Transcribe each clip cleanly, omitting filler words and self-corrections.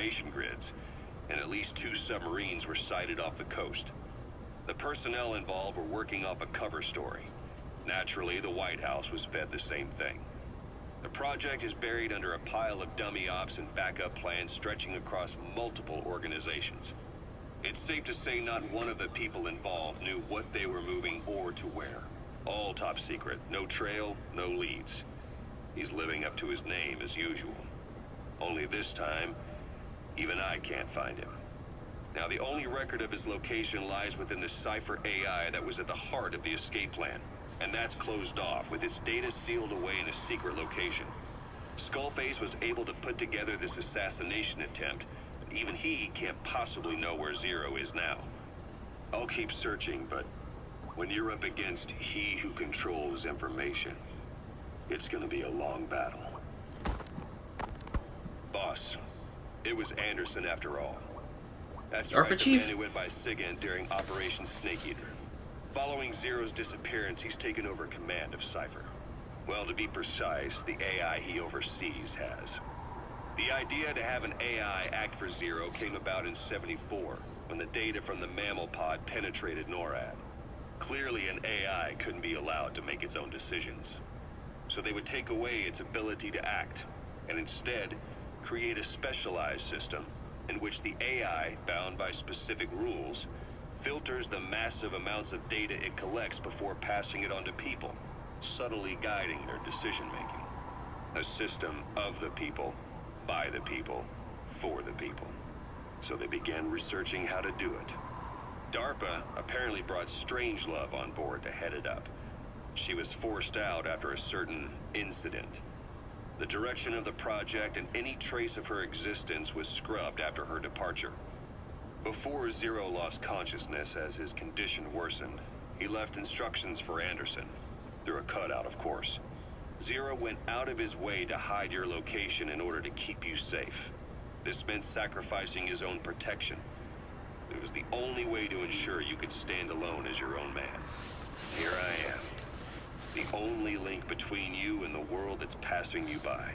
information grids, and at least 2 submarines were sighted off the coast. The personnel involved were working off a cover story. Naturally, the White House was fed the same thing. The project is buried under a pile of dummy ops and backup plans stretching across multiple organizations. It's safe to say not one of the people involved knew what they were moving or to where. All top secret, no trail, no leads. He's living up to his name as usual. Only this time, even I can't find him. Now, the only record of his location lies within the Cypher AI that was at the heart of the escape plan. And that's closed off, with its data sealed away in a secret location. Skullface was able to put together this assassination attempt, and even he can't possibly know where Zero is now. I'll keep searching, but when you're up against he who controls information, it's gonna be a long battle. Boss, it was Anderson after all. That's right, the man who went by SIGINT during Operation Snake Eater. Following Zero's disappearance, he's taken over command of Cypher. Well, to be precise, the AI he oversees has. The idea to have an AI act for Zero came about in '74, when the data from the mammal pod penetrated NORAD. Clearly, an AI couldn't be allowed to make its own decisions. So they would take away its ability to act, and instead, create a specialized system in which the AI, bound by specific rules, filters the massive amounts of data it collects before passing it on to people, subtly guiding their decision-making. A system of the people, by the people, for the people. So they began researching how to do it. DARPA apparently brought Strangelove on board to head it up. She was forced out after a certain incident. The direction of the project and any trace of her existence was scrubbed after her departure. Before Zero lost consciousness as his condition worsened, he left instructions for Anderson, through a cutout, of course. Zero went out of his way to hide your location in order to keep you safe. This meant sacrificing his own protection. It was the only way to ensure you could stand alone as your own man. Here I am, the only link between you and the world that's passing you by.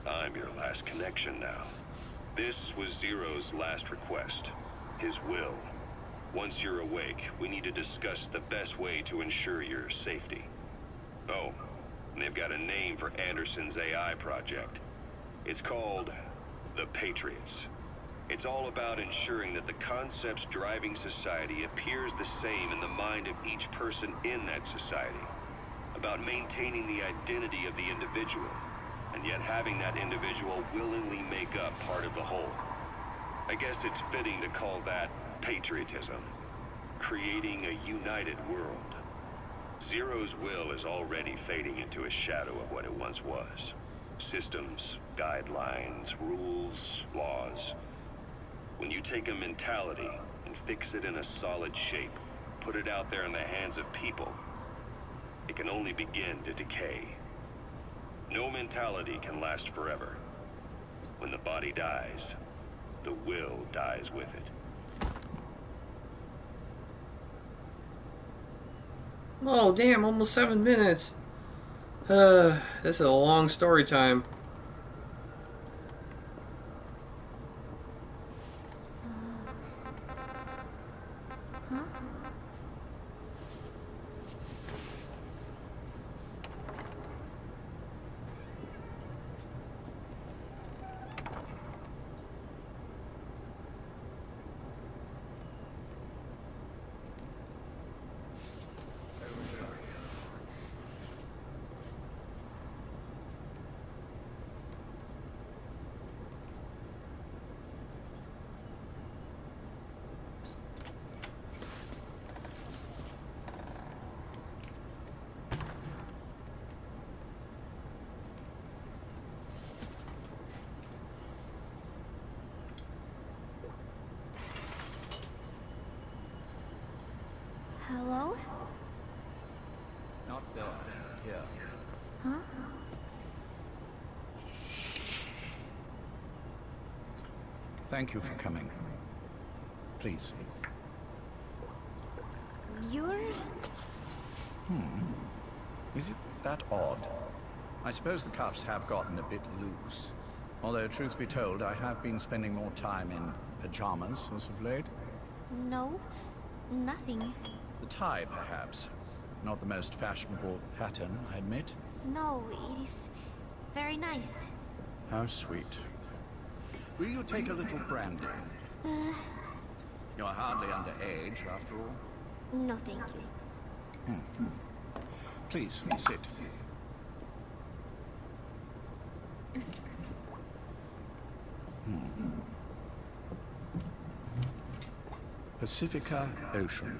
I'm your last connection now. This was Zero's last request, his will. Once you're awake, we need to discuss the best way to ensure your safety. Oh, and they've got a name for Anderson's AI project. It's called the Patriots. It's all about ensuring that the concepts driving society appears the same in the mind of each person in that society. About maintaining the identity of the individual, and yet having that individual willingly make up part of the whole. I guess it's fitting to call that patriotism, creating a united world. Zero's will is already fading into a shadow of what it once was. Systems, guidelines, rules, laws. When you take a mentality and fix it in a solid shape, put it out there in the hands of people, it can only begin to decay. No mentality can last forever. When the body dies, the will dies with it. Oh, damn, almost 7 minutes. This is a long story time. Hello? Not there. Here. Huh? Thank you for coming. Please. You're... Is it that odd? I suppose the cuffs have gotten a bit loose. Although, truth be told, I have been spending more time in pajamas as of late. No, nothing. The tie, perhaps. Not the most fashionable pattern, I admit. No, it is very nice. How sweet. Will you take a little brandy? You're hardly underage, after all. No, thank you. Please, sit. Pacifica Ocean.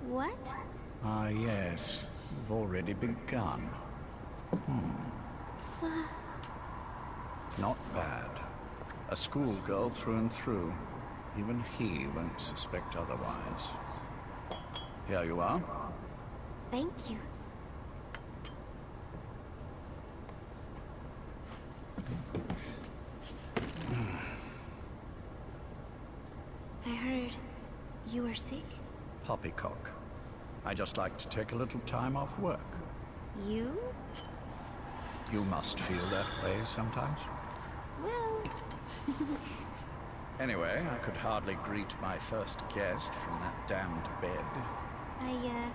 What? Ah, yes. You've already begun. Not bad. A schoolgirl through and through. Even he won't suspect otherwise. Here you are. Thank you. I heard you were sick. Poppycock. I just like to take a little time off work. You? You must feel that way sometimes. Well, Anyway, I could hardly greet my first guest from that damned bed. I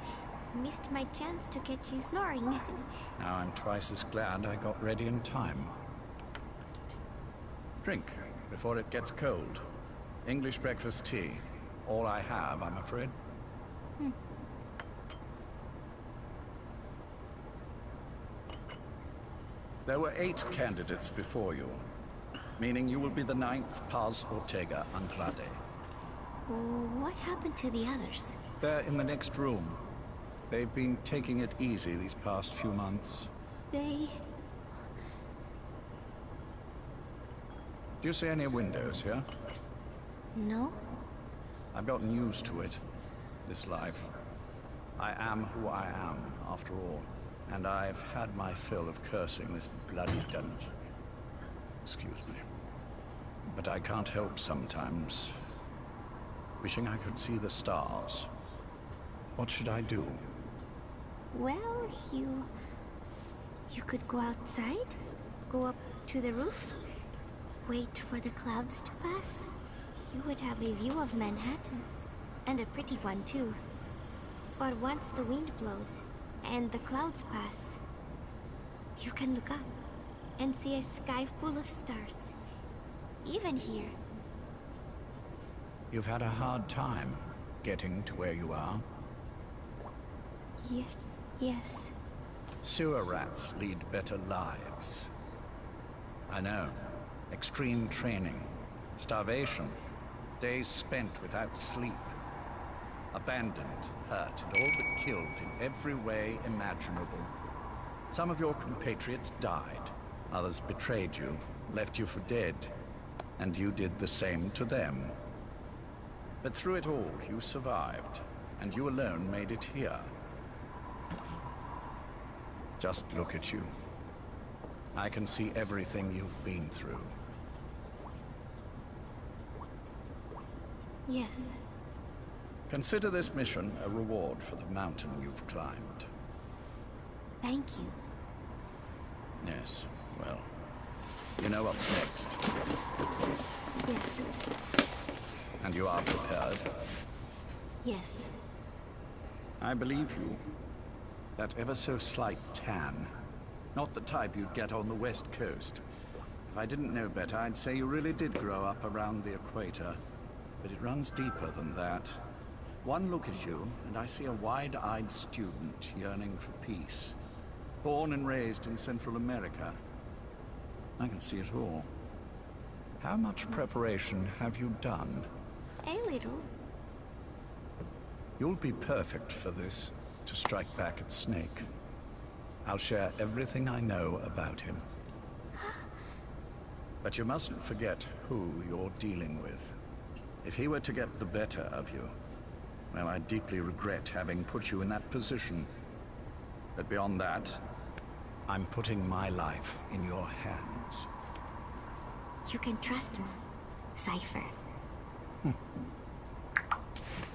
missed my chance to get you snoring. Now I'm twice as glad I got ready in time. Drink before it gets cold. English breakfast tea. All I have, I'm afraid. There were 8 candidates before you, meaning you will be the 9th Paz Ortega Andrade. What happened to the others? They're in the next room. They've been taking it easy these past few months. They... Do you see any windows here? No? I've gotten used to it, this life. I am who I am, after all. And I've had my fill of cursing this bloody dungeon. Excuse me. But I can't help sometimes wishing I could see the stars. What should I do? Well, you could go outside, go up to the roof, wait for the clouds to pass. You would have a view of Manhattan, and a pretty one too. But once the wind blows, and the clouds pass, you can look up and see a sky full of stars. Even here. You've had a hard time getting to where you are. Yes. Sewer rats lead better lives. I know. Extreme training, starvation, days spent without sleep. Abandoned, hurt, and all but killed in every way imaginable. Some of your compatriots died. Others betrayed you, left you for dead. And you did the same to them. But through it all, you survived. And you alone made it here. Just look at you. I can see everything you've been through. Yes. Consider this mission a reward for the mountain you've climbed. Thank you. Yes, well, you know what's next. Yes. And you are prepared. Yes. I believe you. That ever so slight tan. Not the type you'd get on the West Coast. If I didn't know better, I'd say you really did grow up around the equator. But it runs deeper than that. One look at you, and I see a wide-eyed student yearning for peace. Born and raised in Central America. I can see it all. How much preparation have you done? A little. You'll be perfect for this, to strike back at Snake. I'll share everything I know about him. But you mustn't forget who you're dealing with. If he were to get the better of you, well, I deeply regret having put you in that position. But beyond that, I'm putting my life in your hands. You can trust me, Cypher.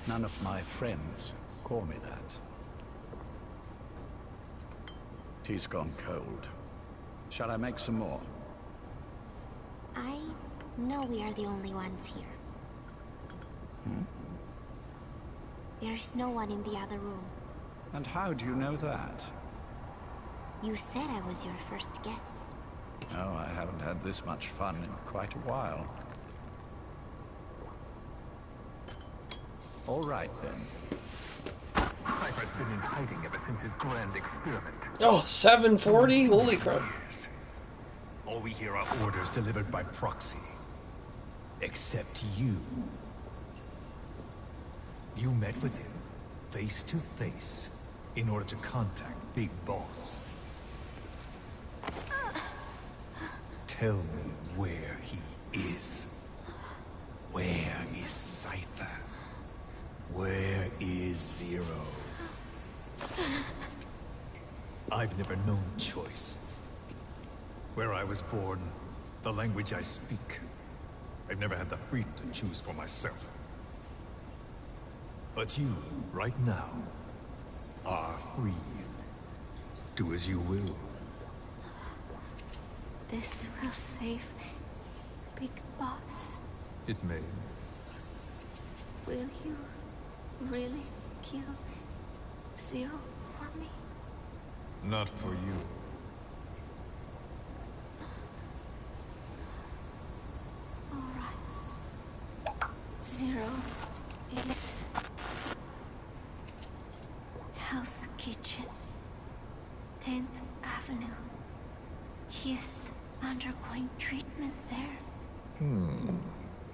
None of my friends call me that. Tea's gone cold. Shall I make some more? I know we are the only ones here. There's no one in the other room. And how do you know that? You said I was your first guest. Oh, I haven't had this much fun in quite a while. All right, then. Cypher's been in hiding ever since his grand experiment. Oh, 740? Holy crap. Years. All we hear are orders delivered by proxy. Except you. You met with him, face to face, in order to contact Big Boss. Tell me where he is. Where is Cypher? Where is Zero? I've never known choice. Where I was born, the language I speak, I've never had the freedom to choose for myself. But you, right now, are free. Do as you will. This will save Big Boss. It may. Will you really kill Zero for me? Not for you. All right. Zero is Hell's Kitchen, 10th Avenue. He is undergoing treatment there.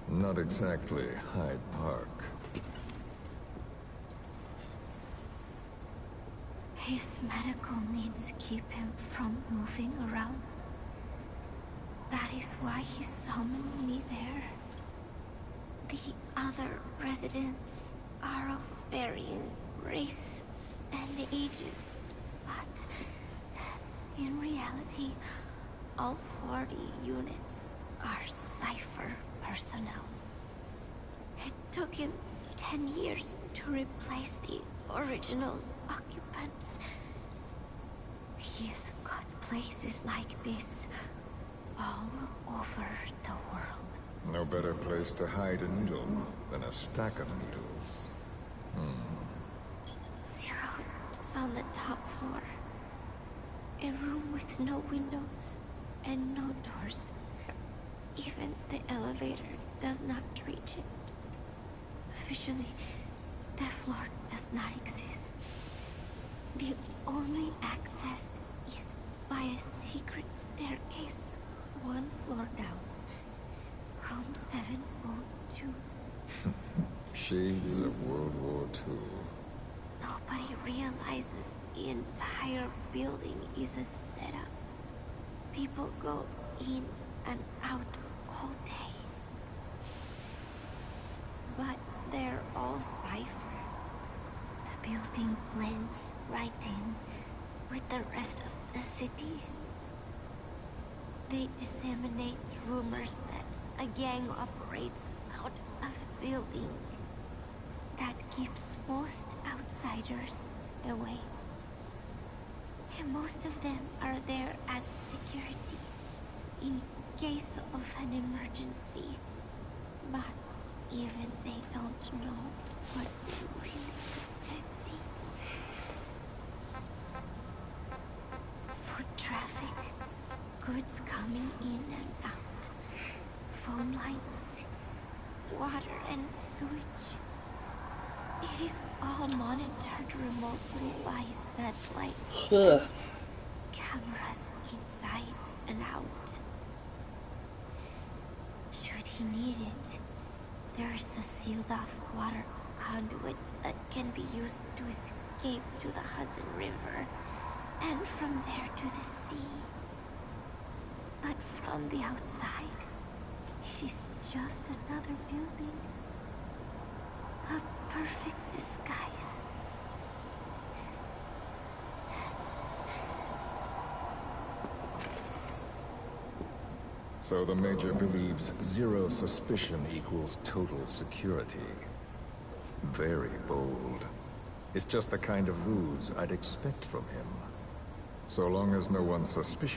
Not exactly Hyde Park. His medical needs keep him from moving around. That is why he summoned me there. The other residents are of varying race and ages, but in reality, all 40 units are Cypher personnel. It took him 10 years to replace the original occupants. He's got places like this all over the world. No better place to hide a needle than a stack of needles. Zero is on the top floor. A room with no windows and no doors. Even the elevator does not reach it. Officially, the floor does not exist. The only access is by a secret staircase 1 floor down. Room 702. Shades of World War II. Nobody realizes the entire building is a setup. People go in and out all day. But they're all Cypher. The building blends right in with the rest of the city. They disseminate rumors that a gang operates out of the building. That keeps most outsiders away. And most of them are there as security in case of an emergency. But even they don't know what they're really protecting. Foot traffic, goods coming in and out, phone lines, water and sewage. It is all monitored remotely by satellite. Cameras inside and out. Should he need it, there is a sealed-off water conduit that can be used to escape to the Hudson River, and from there to the sea. But from the outside, it is just another building. A perfect disguise. So the Major believes zero suspicion equals total security. Very bold. It's just the kind of ruse I'd expect from him. So long as no one's suspicious.